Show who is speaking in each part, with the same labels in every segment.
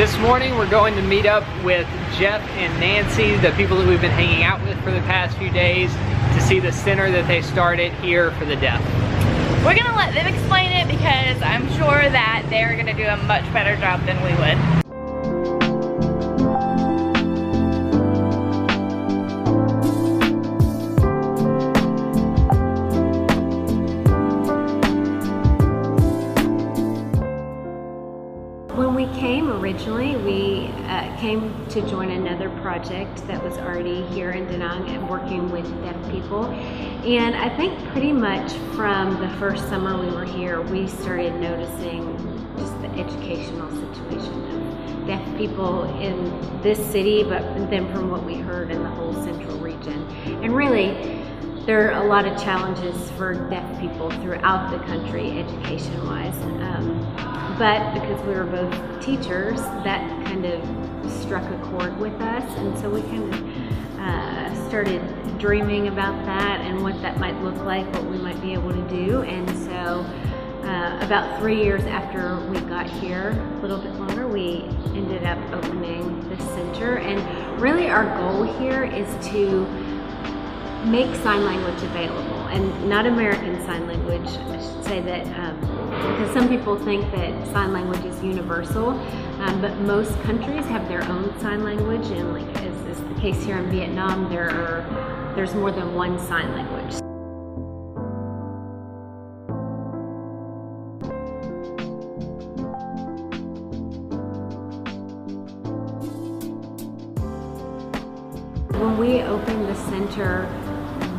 Speaker 1: This morning we're going to meet up with Jeff and Nancy, the people that we've been hanging out with for the past few days, to see the center that they started here for the deaf.
Speaker 2: We're gonna let them explain it because I'm sure that they're gonna do a much better job than we would.
Speaker 3: When we came originally, we came to join another project that was already here in Da Nang and working with deaf people. And I think pretty much from the first summer we were here, we started noticing just the educational situation of deaf people in this city, but then from what we heard in the whole central region. And really, there are a lot of challenges for deaf people throughout the country, education-wise. But because we were both teachers, that kind of struck a chord with us, and so we kind of started dreaming about that and what that might look like, what we might be able to do. And so about 3 years after we got here, a little bit longer, we ended up opening this center. And really our goal here is to make sign language available, and not American Sign Language. I should say that because some people think that sign language is universal, but most countries have their own sign language, and like as is the case here in Vietnam, there's more than one sign language. When we opened the center,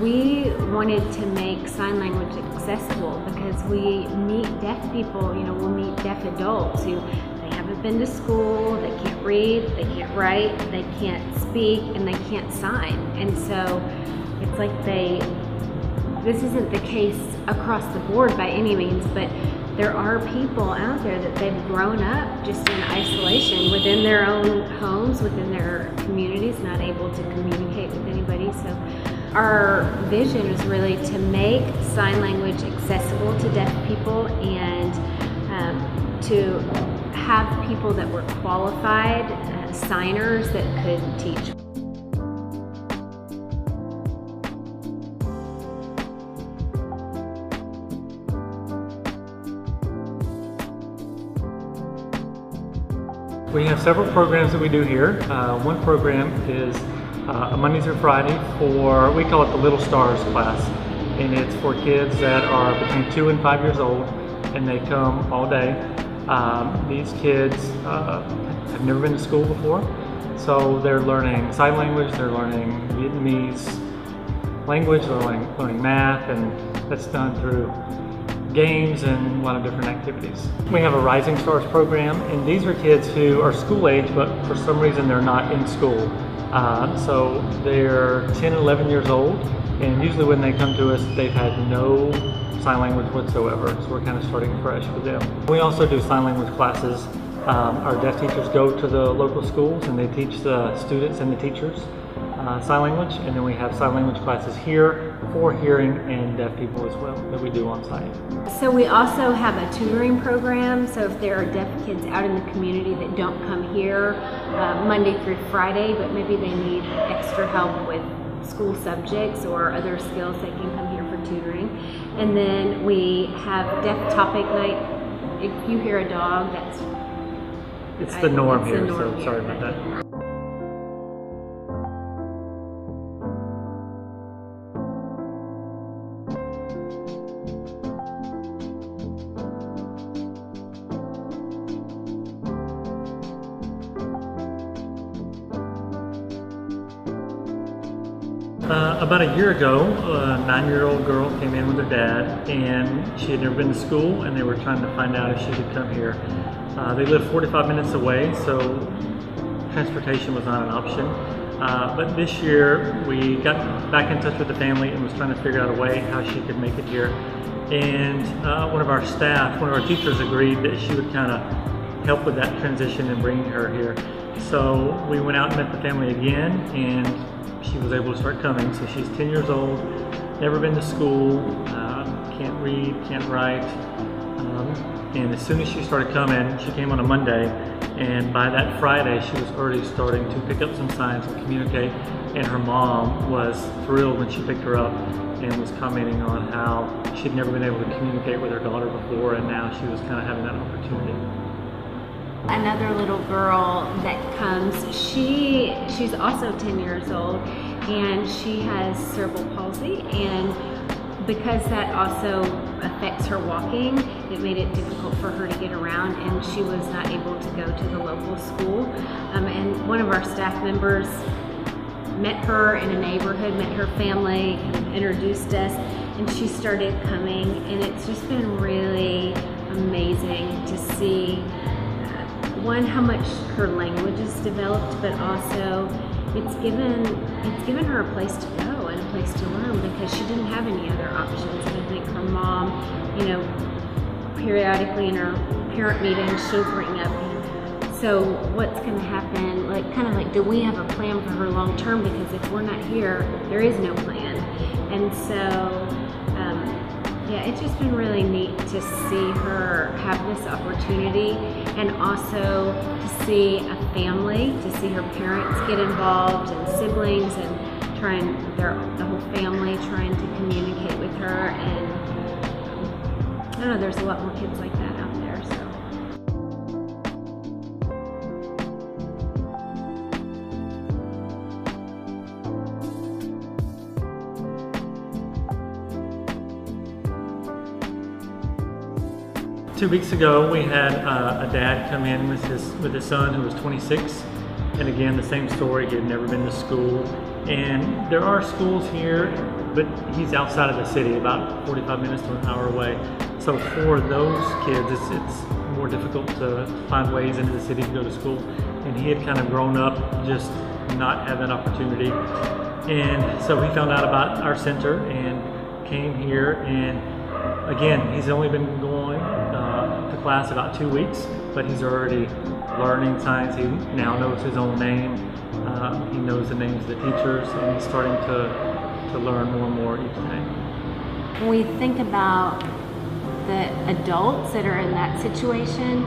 Speaker 3: we wanted to make sign language accessible because we meet deaf people, you know, we'll meet deaf adults who they haven't been to school, they can't read, they can't write, they can't speak, and they can't sign. And so it's like this isn't the case across the board by any means, but there are people out there that they've grown up just in isolation within their own homes, within their communities, not able to communicate with anybody. So our vision is really to make sign language accessible to deaf people, and to have people that were qualified signers that could teach.
Speaker 4: We have several programs that we do here. One program is a Monday through Friday for, we call it the Little Stars class. And it's for kids that are between 2 and 5 years old, and they come all day. These kids have never been to school before, so they're learning sign language, they're learning Vietnamese language, they're learning math, and that's done through games and a lot of different activities. We have a Rising Stars program, and these are kids who are school age, but for some reason they're not in school. So they're 10, 11 years old, and usually when they come to us, they've had no sign language whatsoever, so we're kind of starting fresh with them. We also do sign language classes. Our deaf teachers go to the local schools and they teach the students and the teachers sign language, and then we have sign language classes here for hearing and deaf people as well that we do on site.
Speaker 3: So we also have a tutoring program, so if there are deaf kids out in the community that don't come here Monday through Friday, but maybe they need extra help with school subjects or other skills, they can come here for tutoring. And then we have Deaf Topic Night. If you hear a dog,
Speaker 4: it's the norm here,
Speaker 3: so
Speaker 4: sorry about that. About a year ago, a 9-year-old girl came in with her dad, and she had never been to school, and they were trying to find out if she could come here. They live 45 minutes away, so transportation was not an option. But this year, we got back in touch with the family and was trying to figure out a way how she could make it here. And one of our staff, one of our teachers agreed that she would kind of help with that transition and bringing her here. So we went out and met the family again, and she was able to start coming. So she's 10 years old, never been to school, can't read, can't write, And as soon as she started coming, she came on a Monday, and by that Friday she was already starting to pick up some signs and communicate, and her mom was thrilled when she picked her up and was commenting on how she'd never been able to communicate with her daughter before, and now she was kind of having that opportunity.
Speaker 3: Another little girl that comes, she's also 10 years old, and she has cerebral palsy, and because that also affects her walking, it made it difficult for her to get around, and she was not able to go to the local school. And one of our staff members met her in a neighborhood, met her family, kind of introduced us, and she started coming, and it's just been really amazing to see, one, how much her language has developed, but also it's given her a place to go and a place to learn, because she didn't have any other options. And I think her mom, you know, periodically in our parent meetings, she'll bring up, so what's going to happen, like kind of like, do we have a plan for her long term? Because if we're not here, there is no plan. And so yeah, it's just been really neat to see her have this opportunity, and also to see a family, to see her parents get involved, and siblings, and trying the whole family trying to communicate with her. And I don't know, there's a lot more kids like that out there. So.
Speaker 4: Two weeks ago, we had a dad come in with his son who was 26, and again, the same story. He had never been to school, and there are schools here, but he's outside of the city, about 45 minutes to an hour away. So for those kids, it's more difficult to find ways into the city to go to school, and he had kind of grown up just not having that opportunity. And so he found out about our center and came here, and again, he's only been going to class about 2 weeks, but he's already learning signs. He now knows his own name. He knows the names of the teachers, and he's starting to learn more and more each day.
Speaker 3: When we think about the adults that are in that situation,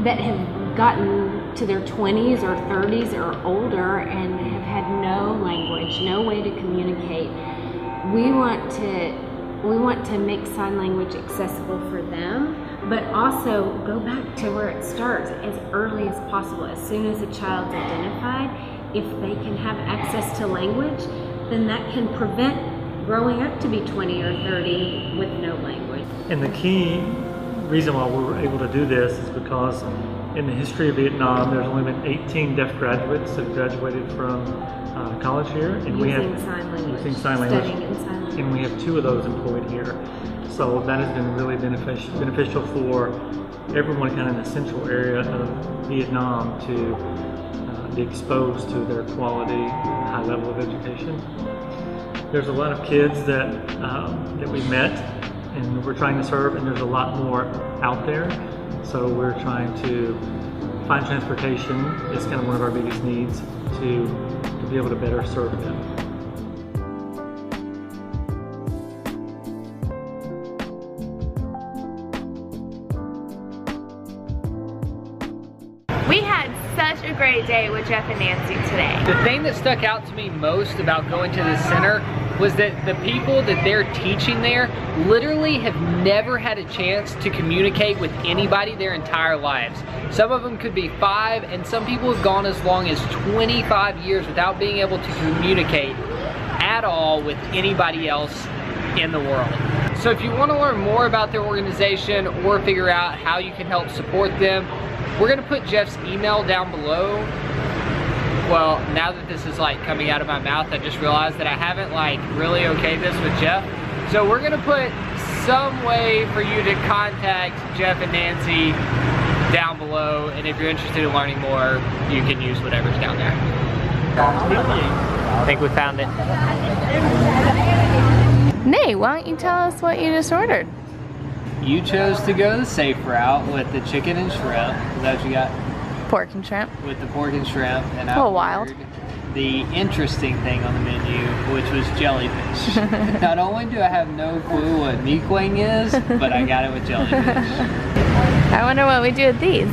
Speaker 3: that have gotten to their 20s or 30s or older and have had no language, no way to communicate, we want to make sign language accessible for them, but also go back to where it starts as early as possible. As soon as a child's identified, if they can have access to language, then that can prevent growing up to be 20 or 30 with no language.
Speaker 4: And the key reason why we were able to do this is because in the history of Vietnam, there's only been 18 deaf graduates that graduated from college here, and
Speaker 3: Using sign language, studying in sign language.
Speaker 4: And we have 2 of those employed here. So that has been really beneficial for everyone kind of in the central area of Vietnam to be exposed to their quality, high level of education. There's a lot of kids that we've met and we're trying to serve, and there's a lot more out there. So we're trying to find transportation. It's kind of one of our biggest needs to be able to better serve them.
Speaker 2: We had such a great day with Jeff and Nancy today.
Speaker 1: The thing that stuck out to me most about going to the center was that the people that they're teaching there literally have never had a chance to communicate with anybody their entire lives. Some of them could be 5, and some people have gone as long as 25 years without being able to communicate at all with anybody else in the world. So if you want to learn more about their organization or figure out how you can help support them, we're gonna put Jeff's email down below. Well, now that this is like coming out of my mouth, I just realized that I haven't like really okayed this with Jeff. So we're gonna put some way for you to contact Jeff and Nancy down below, and if you're interested in learning more, you can use whatever's down there. I think we found it.
Speaker 2: Nate, why don't you tell us what you just ordered?
Speaker 1: You chose to go the safe route with the chicken and shrimp. Is that what you got?
Speaker 2: Pork and shrimp.
Speaker 1: With the pork and shrimp. And
Speaker 2: A little wild.
Speaker 1: the interesting thing on the menu, which was jellyfish. Not only do I have no clue what meekwang is, but I got it with jellyfish.
Speaker 2: I wonder what we do with these.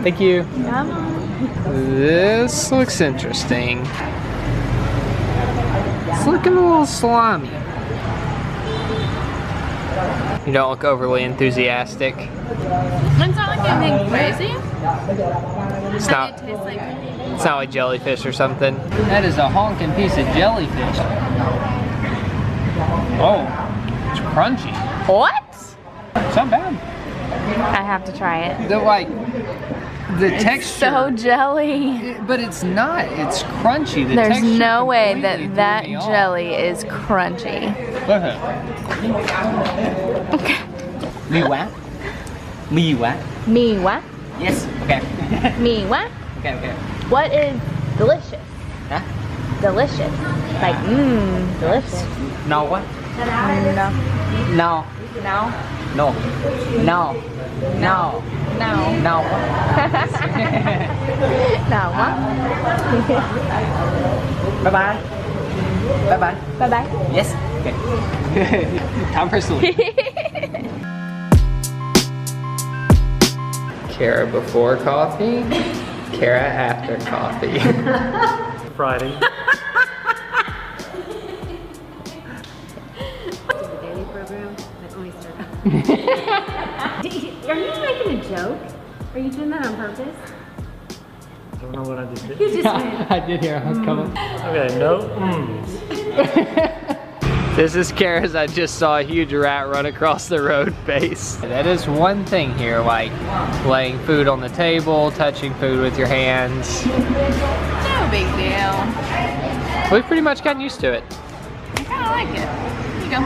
Speaker 1: Thank you.
Speaker 2: Come on.
Speaker 1: This looks interesting. It's looking a little slimy. You don't look overly enthusiastic.
Speaker 2: It's not like anything crazy.
Speaker 1: It's
Speaker 2: It
Speaker 1: not.
Speaker 2: tastes like
Speaker 1: It's not like jellyfish or something. That is a honking piece of jellyfish. Oh, it's crunchy.
Speaker 2: what?
Speaker 1: It's not bad.
Speaker 2: I have to try it.
Speaker 1: The texture.
Speaker 2: So jelly.
Speaker 1: But it's not. It's crunchy. The
Speaker 2: There's
Speaker 1: texture
Speaker 2: no way
Speaker 1: completely threw
Speaker 2: that
Speaker 1: me off.
Speaker 2: jelly is crunchy.
Speaker 1: Okay. Me what? Me what?
Speaker 2: Me what?
Speaker 1: Yes. Okay.
Speaker 2: Me what?
Speaker 1: Okay. Okay.
Speaker 2: What is delicious?
Speaker 1: Huh?
Speaker 2: Delicious. Like, delicious.
Speaker 1: No what?
Speaker 2: No.
Speaker 1: No.
Speaker 2: No.
Speaker 1: No. No. No.
Speaker 2: No.
Speaker 1: No.
Speaker 2: No what?
Speaker 1: Bye bye. Bye bye.
Speaker 2: Bye bye.
Speaker 1: Yes. Okay. Time for sleep. Kara before coffee, Kara after coffee.
Speaker 4: Friday.
Speaker 3: The daily program, like when we start. Are you making a joke? Are you doing that on purpose?
Speaker 4: I don't know what I just did.
Speaker 3: You just went.
Speaker 1: I did hear I was coming.
Speaker 4: Okay, no.
Speaker 1: This is Kara's. I just saw a huge rat run across the road face. That is one thing here, like laying food on the table, touching food with your hands.
Speaker 2: No big deal.
Speaker 1: We've pretty much gotten used to it.
Speaker 2: I kind of like it. Here you go.